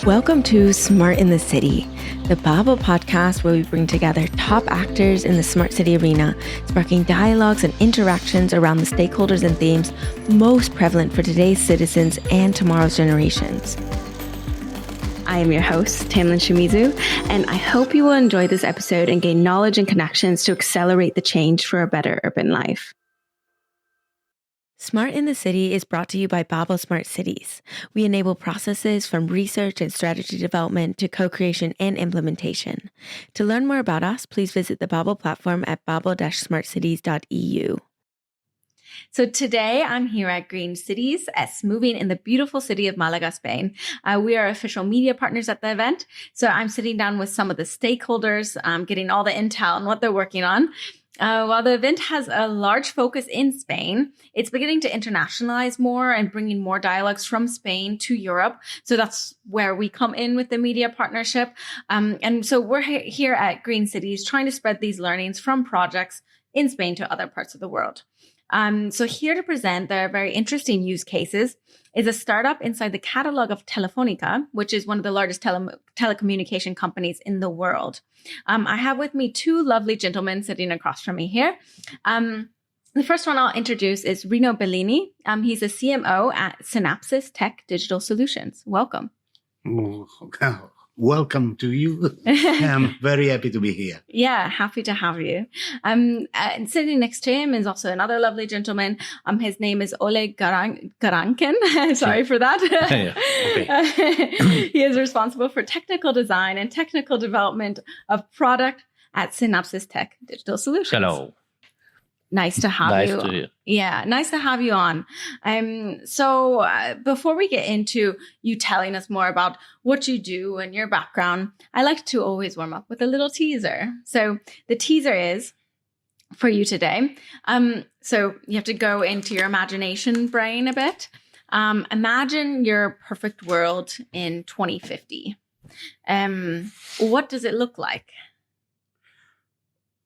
Welcome to Smart in the City, the Babel podcast where we bring together top actors in the smart city arena, sparking dialogues and interactions around the stakeholders and themes most prevalent for today's citizens and tomorrow's generations. I am your host, Tamlin Shimizu, and I hope you will enjoy this episode and gain knowledge and connections to accelerate the change for a better urban life. Smart in the City is brought to you by Babel Smart Cities. We enable processes from research and strategy development to co-creation and implementation. To learn more about us, please visit the Babel platform at babel-smartcities.eu. So today I'm here at Green Cities, moving in the beautiful city of Malaga, Spain. We are official media partners at the event. So I'm sitting down with some of the stakeholders, getting all the intel on what they're working on. While the event has a large focus in Spain, it's beginning to internationalize more and bringing more dialogues from Spain to Europe. So that's where we come in with the media partnership. And so we're here at Green Cities trying to spread these learnings from projects in Spain to other parts of the world. So here to present their very interesting use cases is a startup inside the catalog of Telefónica, which is one of the largest telecommunication companies in the world. I have with me two lovely gentlemen sitting across from me here. The first one I'll introduce is Rino Bellini. He's a CMO at SinapSysTec Digital Solutions. Welcome. Welcome to you. I'm very happy to be here. Yeah, happy to have you. And sitting next to him is also another lovely gentleman. His name is Oleg Garankin. Sorry for that. Yeah, okay. He is responsible for technical design and technical development of product at SinapSysTec Digital Solutions. Hello. Nice to have you. Nice to hear. Yeah, nice to have you on. So before we get into you telling us more about what you do and your background, I like to always warm up with a little teaser. So the teaser is for you today. So you have to go into your imagination brain a bit. Imagine your perfect world in 2050. What does it look like?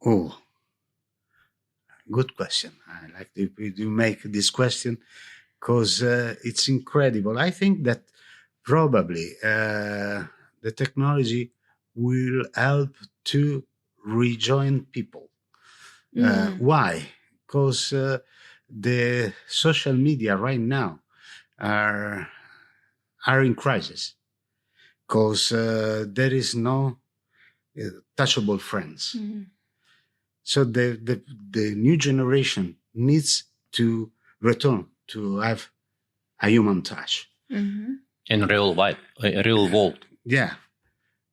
Oh. Good question. I like to make this question because it's incredible. I think that probably the technology will help to rejoin people. Why? Because the social media right now are in crisis because there is no touchable friends. Mm-hmm. So the new generation needs to return to have a human touch. Mm-hmm. In real world. Yeah.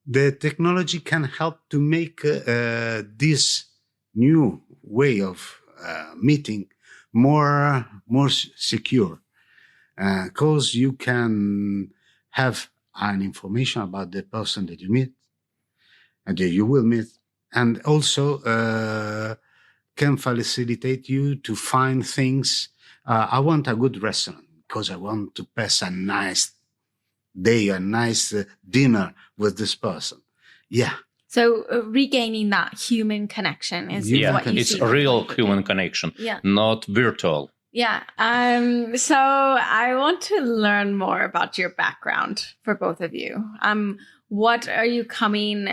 The technology can help to make this new way of meeting more secure. Because you can have an information about the person that you meet and that you will meet. And also can facilitate you to find things. I want a good restaurant because I want to pass a nice day, a nice dinner with this person. Yeah. So regaining that human connection is what you it's see. A real human connection, not virtual. Yeah. So I want to learn more about your background for both of you. What are you coming?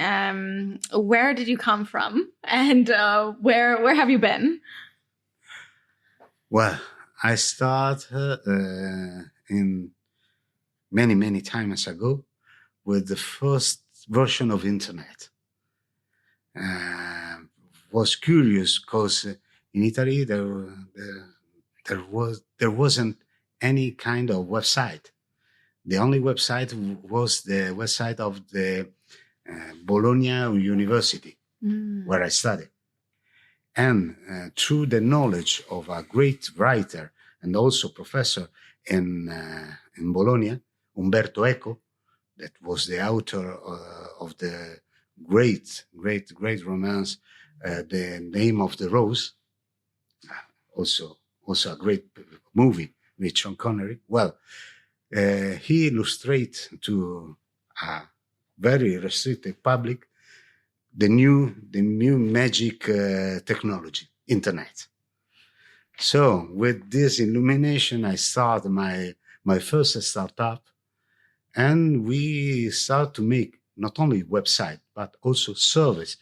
Where did you come from, and where have you been? Well, I started in many times ago with the first version of internet. Was curious because in Italy there wasn't any kind of website. The only website was the website of the Bologna University, where I studied. And through the knowledge of a great writer and also professor in Bologna, Umberto Eco, that was the author of the great romance, The Name of the Rose, also a great movie with Sean Connery. Well, he illustrates to a very restricted public the new magic technology, internet. So with this illumination, I started my first startup, And we start to make not only website, but also service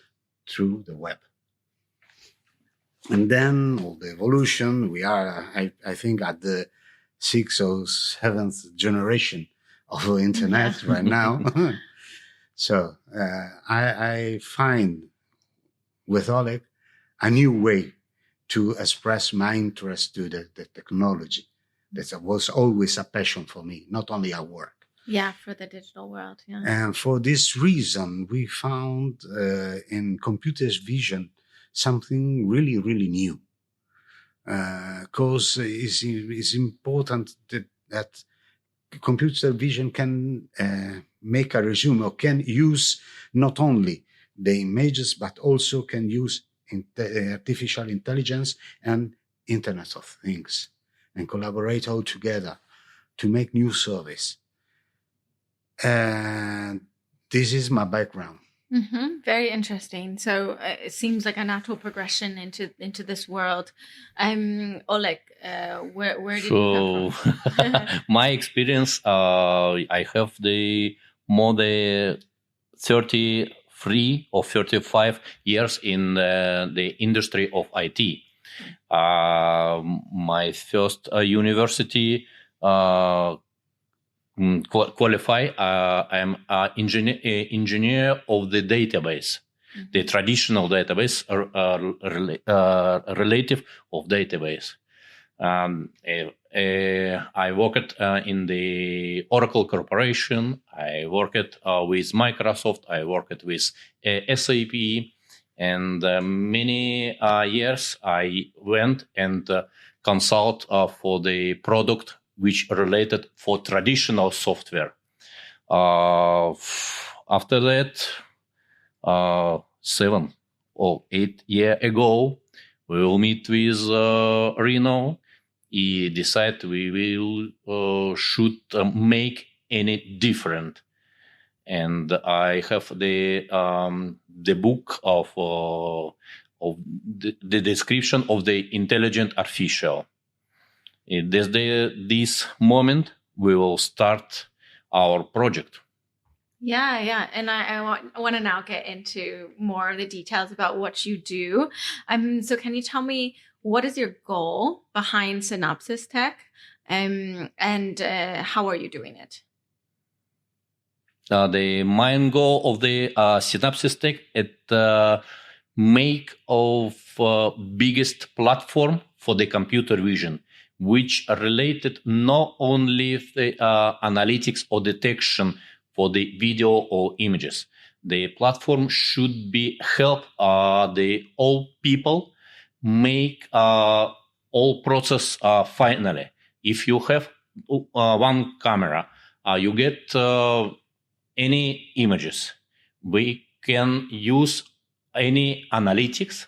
through the web. And then all the evolution, we are, I think, at the 6th or 7th generation of the internet right now. So I find with Oleg a new way to express my interest to the technology. That was always a passion for me, not only at work. Yeah, for the digital world. Yeah. And for this reason, we found in computer vision something really, really new. Because it's important that computer vision can make a resume or can use not only the images, but also can use artificial intelligence and Internet of Things and collaborate all together to make new service. And this is my background. Mm-hmm. Very interesting. So it seems like a natural progression into this world. Oleg, where did you come from? My experience, I have the more than 33 or 35 years in the industry of IT. My first university qualify. I'm an engineer of the database, the traditional database, relative of database. I worked in the Oracle Corporation. I worked with Microsoft. I worked with SAP. And many years I went and consult for the product which related for traditional software. After that, 7 or 8 years ago, we will meet with Reno. He decided we will should make any different. And I have the book of the description of the intelligent artificial. This moment we will start our project. Yeah. And I want to now get into more of the details about what you do. So can you tell me what is your goal behind SinapSysTec, and how are you doing it? The main goal of the SinapSysTec is make of biggest platform for the computer vision, which are related not only the analytics or detection for the video or images. The platform should be help the all people make all process finally. If you have one camera, you get any images. We can use any analytics,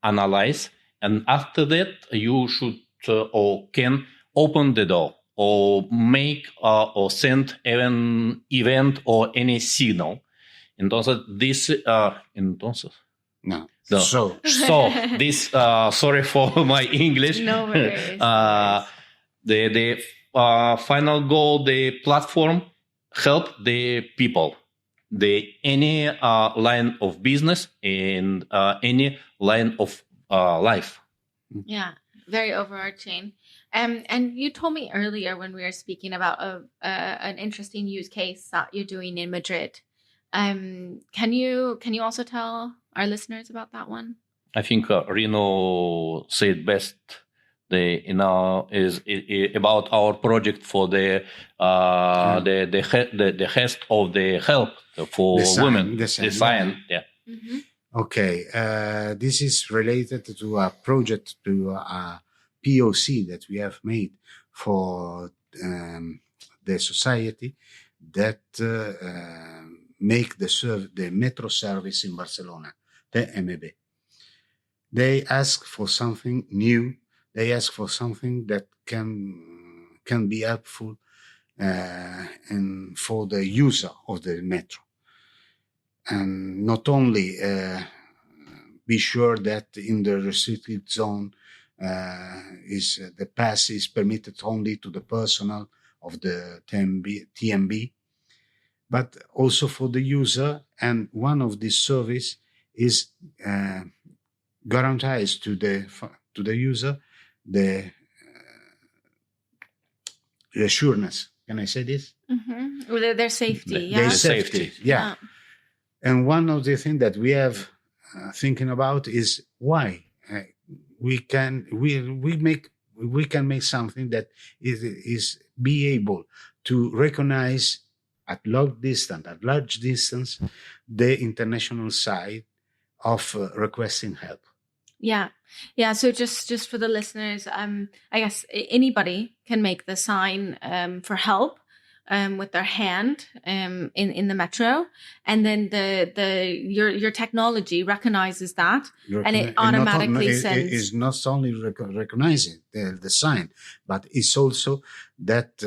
analyze, and after that you should or can open the door or make or send an event or any signal. Entonces, this No. So this sorry for my English. No worries. The final goal, the platform help the people, any line of business and any line of life. Yeah, very overarching. And you told me earlier when we were speaking about an interesting use case that you're doing in Madrid. Can you also tell our listeners about that one? I think Reno said best. Is about our project for the health of the help for women. Design. Yeah. Mm-hmm. Okay. This is related to a project, to a POC that we have made for the society that make the metro service in Barcelona, the MEB. They ask for something new. They ask for something that can be helpful and for the user of the metro. And not only be sure that in the restricted zone the pass is permitted only to the personnel of the TMB, but also for the user. And one of these service is guarantees to the user the assurance. Can I say this? Mm-hmm. Their safety, Their yeah. safety, yeah. And one of the things that we have thinking about is why we can make something that is be able to recognize at large distance, the international side of requesting help. Yeah. So just for the listeners, I guess anybody can make the sign for help with their hand in the metro, and then your technology recognizes that, and it automatically sends. It is not only recognizing the sign, but it's also that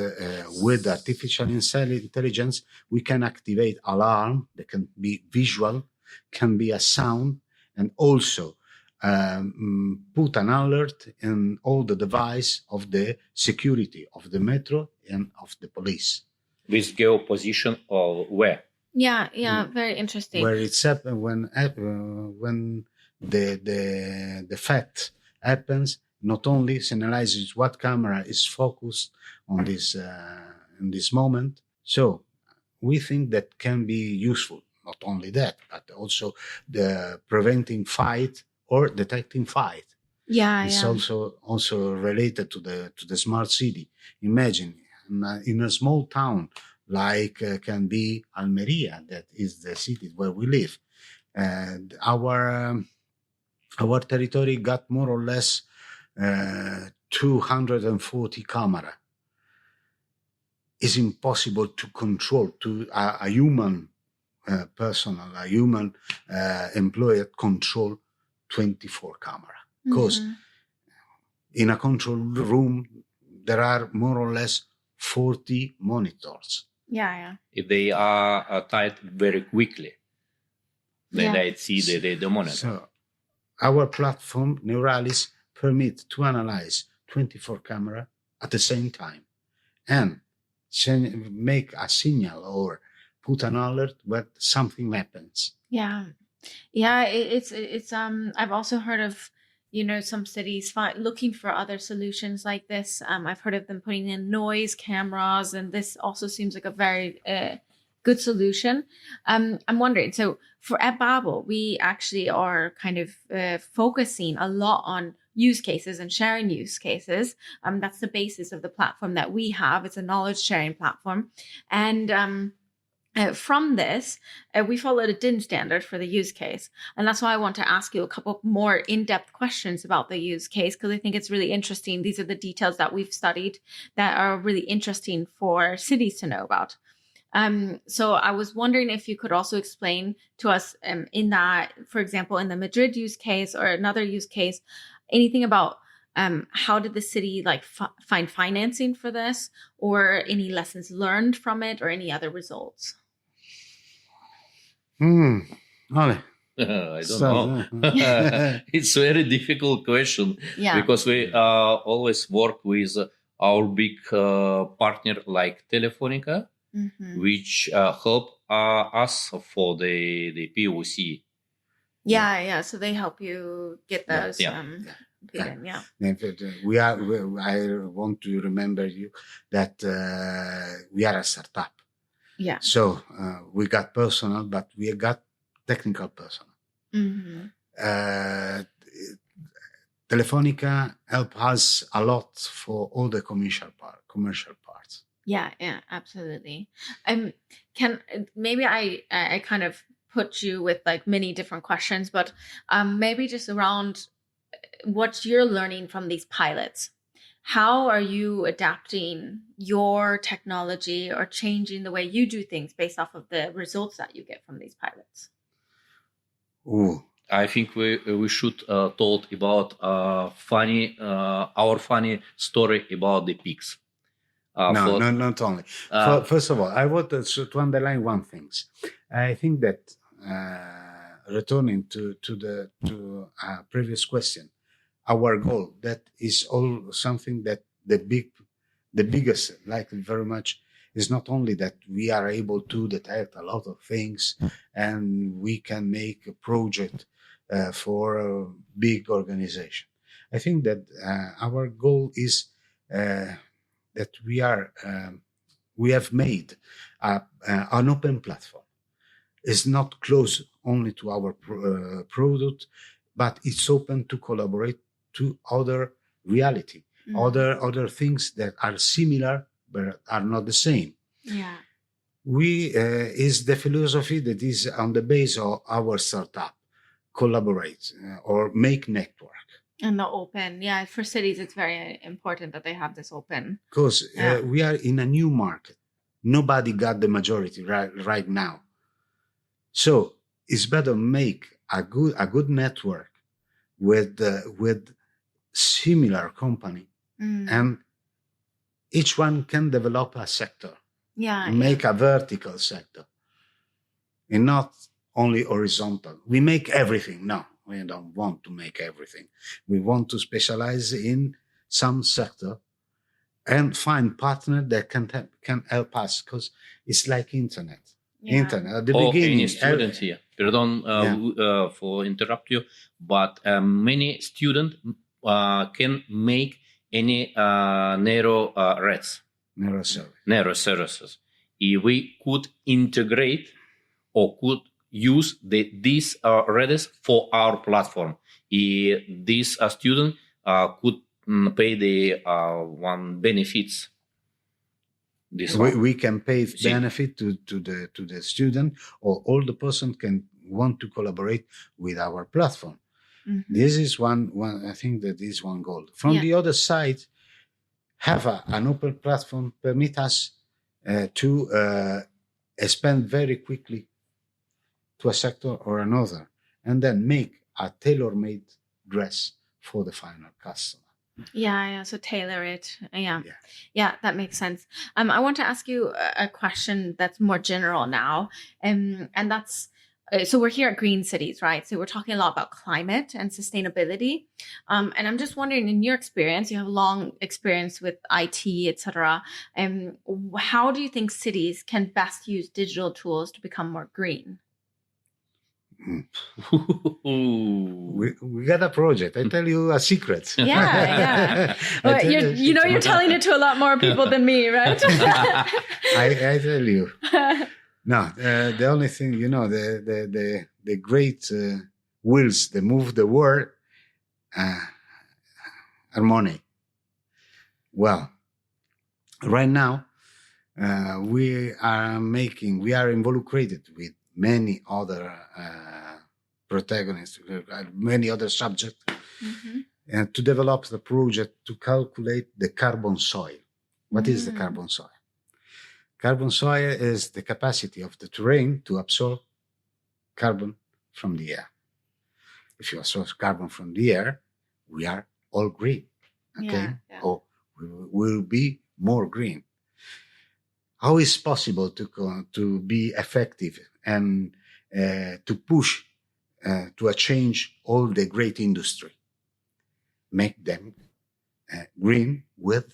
with artificial intelligence we can activate alarm that can be visual, can be a sound, and also put an alert in all the device of the security of the metro and of the police. With geoposition or where? Yeah, very interesting. Where it's happened when the fact happens, not only analyzes what camera is focused on this in this moment. So we think that can be useful. Not only that, but also the preventing fight or detecting fight. It's also related to the smart city. Imagine in a small town like can be Almeria, that is the city where we live, and our territory got more or less 240 camera. It's impossible to control to a human a human employee control 24 camera, because in a control room there are more or less 40 monitors. Yeah. If they are tied very quickly, then they see the monitor. So our platform Neuralis permit to analyze 24 camera at the same time and make a signal or put an alert when something happens. Yeah. It's I've also heard of some cities looking for other solutions like this. I've heard of them putting in noise cameras, and this also seems like a very good solution. I'm wondering, so at Babel, we actually are kind of focusing a lot on use cases and sharing use cases. That's the basis of the platform that we have. It's a knowledge sharing platform, and from this, we followed a DIN standard for the use case. And that's why I want to ask you a couple more in-depth questions about the use case, because I think it's really interesting. These are the details that we've studied that are really interesting for cities to know about. So I was wondering if you could also explain to us in that, for example, in the Madrid use case or another use case, anything about how did the city find financing for this, or any lessons learned from it, or any other results? Ole. I don't know. It's a very difficult question because we always work with our big partner like Telefónica, which help us for the POC. Yeah. So they help you get those. I want to remember you that we are a startup. Yeah. So we got personnel, but we got technical personnel. Telefonica help us a lot for all the commercial parts. Yeah, absolutely. Maybe I kind of put you with many different questions, but maybe just around what you're learning from these pilots. How are you adapting your technology or changing the way you do things based off of the results that you get from these pilots? I think we should talk about our funny story about the pigs. Not only. First of all, I want to underline one thing. I think that returning to previous question, our goal, that is all something that the biggest, like very much, It's not only that we are able to detect a lot of things and we can make a project for a big organization. I think that our goal is that we have made an open platform. It's not closed only to our product, but it's open to collaborate to other reality, other things that are similar but are not the same. Yeah. Is the philosophy that is on the base of our startup: collaborate or make network. And the open, for cities, it's very important that they have this open. Because we are in a new market. Nobody got the majority right now. So it's better make a good network with similar company, and each one can develop a sector. Make a vertical sector, and not only horizontal. We make everything. No, we don't want to make everything. We want to specialize in some sector and find partner that can help us, because it's like internet. Internet at the beginning. Any student here. Pardon for interrupt you, but many students can make any narrow services. If we could integrate or could use these Redis for our platform, this student could pay the one benefits. We can pay benefit to the student, or all the person can want to collaborate with our platform. This is one. I think that is one goal. From the other side, have an open platform permit us to expand very quickly to a sector or another, and then make a tailor-made dress for the final customer. So tailor it. That makes sense. I want to ask you a question that's more general now, and that's so we're here at Green Cities, right? So we're talking a lot about climate and sustainability, and I'm just wondering, in your experience, you have long experience with IT, etc. How do you think cities can best use digital tools to become more green? We got a project. I tell you a secret. Well, you're telling it to a lot more people than me, right? I tell you. No, the only thing, the great wheels that move the world are money. Well, right now we are involucrated with many other protagonists, many other subjects, and to develop the project to calculate the carbon soil. What is the carbon soil? Carbon soil is the capacity of the terrain to absorb carbon from the air. If you absorb carbon from the air, we are all green, or we will be more green. How is possible to be effective and to push to change all the great industry? Make them green with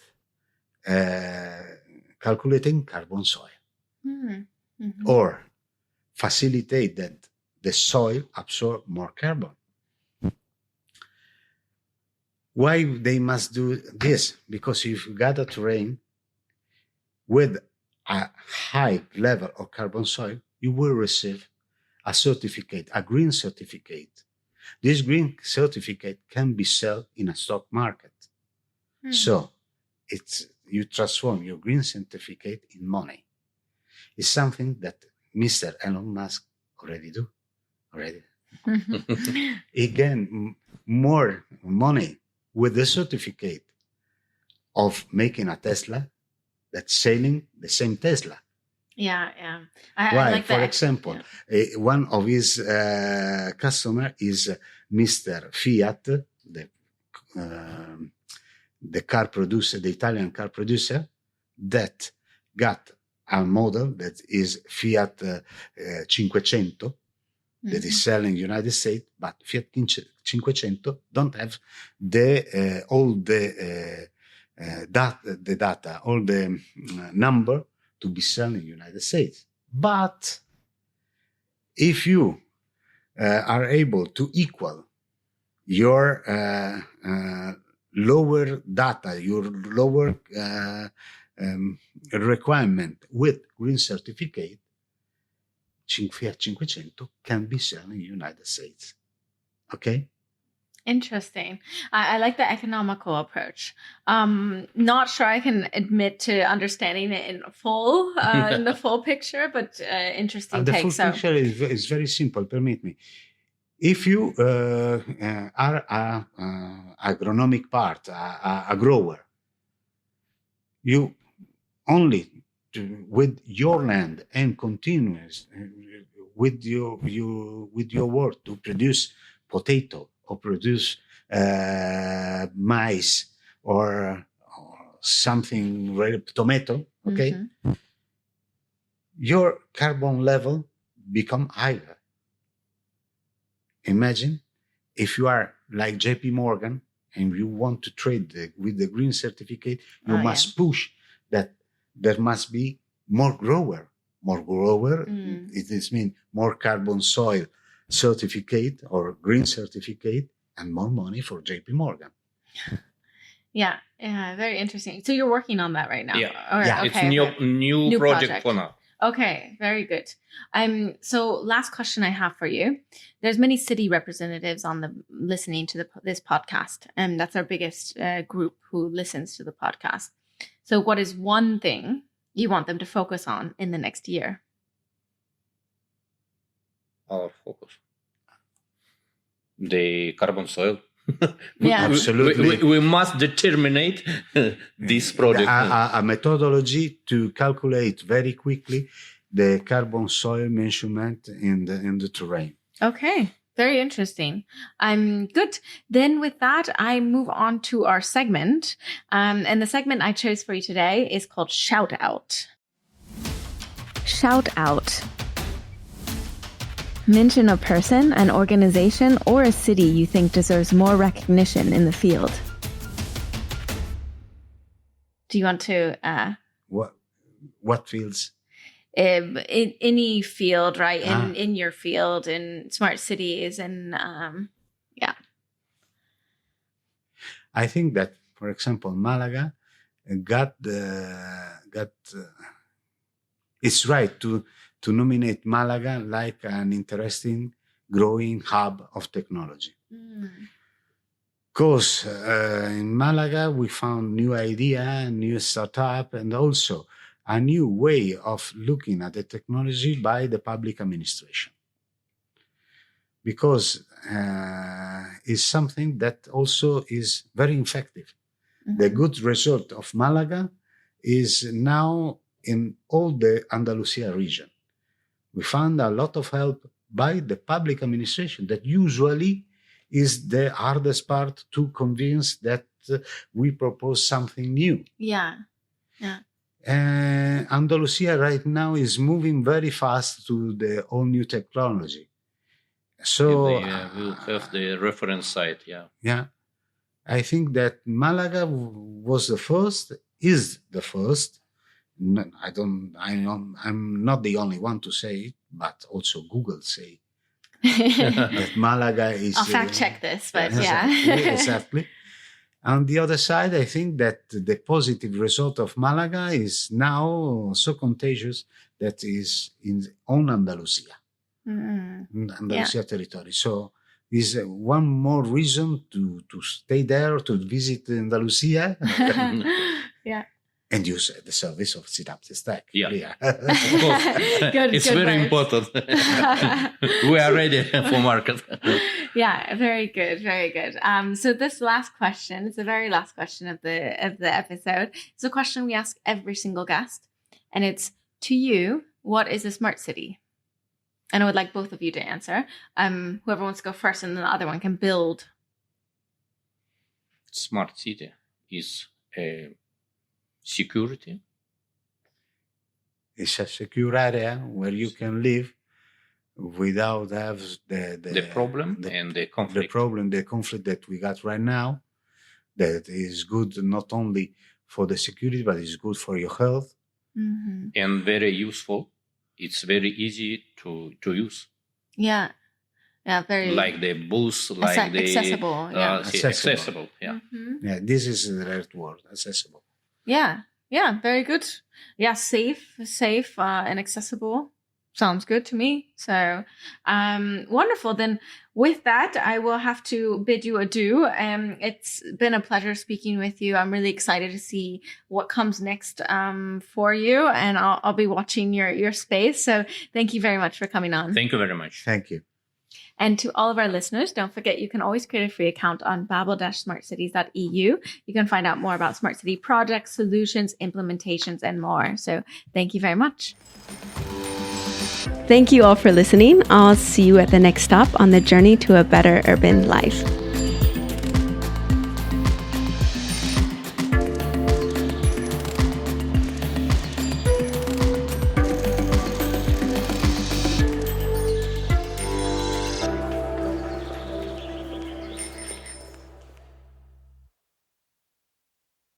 calculating carbon soil, or facilitate that the soil absorb more carbon. Why they must do this? Because if you got a terrain with a high level of carbon soil, you will receive a certificate, a green certificate. This green certificate can be sold in a stock market. So you transform your green certificate in money. It's something that Mr. Elon Musk already. He gained more money with the certificate of making a Tesla that's selling the same Tesla. I like for example, one of his customer is Mr. Fiat, the car producer, the Italian car producer, that got a model that is Fiat 500 that is selling in the United States, but Fiat 500 don't have all the data, all the number to be sold in the United States. But if you are able to equal your lower data, your lower requirement with green certificate, Fiat 500 can be sold in the United States. Okay? Interesting. I like the economical approach. Not sure I can admit to understanding it in full, in the full picture, but interesting The take. full picture is very simple. Permit me. If you are a agronomic part, a grower, you only with your land and continuous with your work to produce potato or produce maize or something, tomato, okay, your carbon level become higher. Imagine if you are like JP Morgan and you want to trade with the green certificate, you must push that there must be more grower. It means more carbon soil certificate or green certificate and more money for JP Morgan. Yeah, very interesting. So you're working on that right now? Yeah, it's new project for now. Okay, very good. So last question I have for you. There's many city representatives listening to this podcast, and that's our biggest group who listens to the podcast. So what is one thing you want them to focus on in the next year? Our focus. The carbon soil. Yeah, absolutely. We must determine this project. A methodology to calculate very quickly the carbon soil measurement in the terrain. Okay, very interesting. Good. Then with that, I move on to our segment. And the segment I chose for you today is called Shout Out. Shout Out. Mention a person, an organization, or a city you think deserves more recognition in the field. Do you want to... What fields? In any field, right? In your field, in smart cities, and I think that, for example, Malaga it's right to nominate Malaga like an interesting, growing hub of technology. Because in Malaga, we found new idea, new startup, and also a new way of looking at the technology by the public administration. Because it's something that also is very effective. The good result of Malaga is now in all the Andalusia region. We found a lot of help by the public administration that usually is the hardest part to convince that we propose something new. Yeah. Andalusia right now is moving very fast to the all new technology. So we'll have the reference site. Yeah. I think that Malaga was the first, is the first. I'm not the only one to say it, but also Google say that Malaga is... I'll fact check this, but Exactly. On the other side, I think that the positive result of Malaga is now so contagious that is on Andalusia, Andalusia territory. So is one more reason to stay there, to visit Andalusia. Yeah. And use the service of SinapSysTec. Yeah. Of course. It's very important. We are ready for market. Yeah, very good, very good. So this last question is the very last question of the episode. It's a question we ask every single guest, and it's, to you, what is a smart city? And I would like both of you to answer. Whoever wants to go first, and then the other one can build. Smart city is security. It's a secure area where you can live without have the problem and the conflict. The conflict that we got right now, that is good not only for the security, but it's good for your health, and very useful. It's very easy to use. Yeah. Yeah, very like the boost, like the accessible. Yeah. accessible. Yeah. Yeah, this is the right word, accessible. Yeah. Yeah, very good. Yeah, safe, and accessible. Sounds good to me. So, wonderful. Then with that, I will have to bid you adieu. It's been a pleasure speaking with you. I'm really excited to see what comes next for you, and I'll be watching your space. So thank you very much for coming on. Thank you very much. Thank you. And to all of our listeners, don't forget you can always create a free account on babel-smartcities.eu. You can find out more about smart city projects, solutions, implementations, and more. So thank you very much. Thank you all for listening. I'll see you at the next stop on the journey to a better urban life.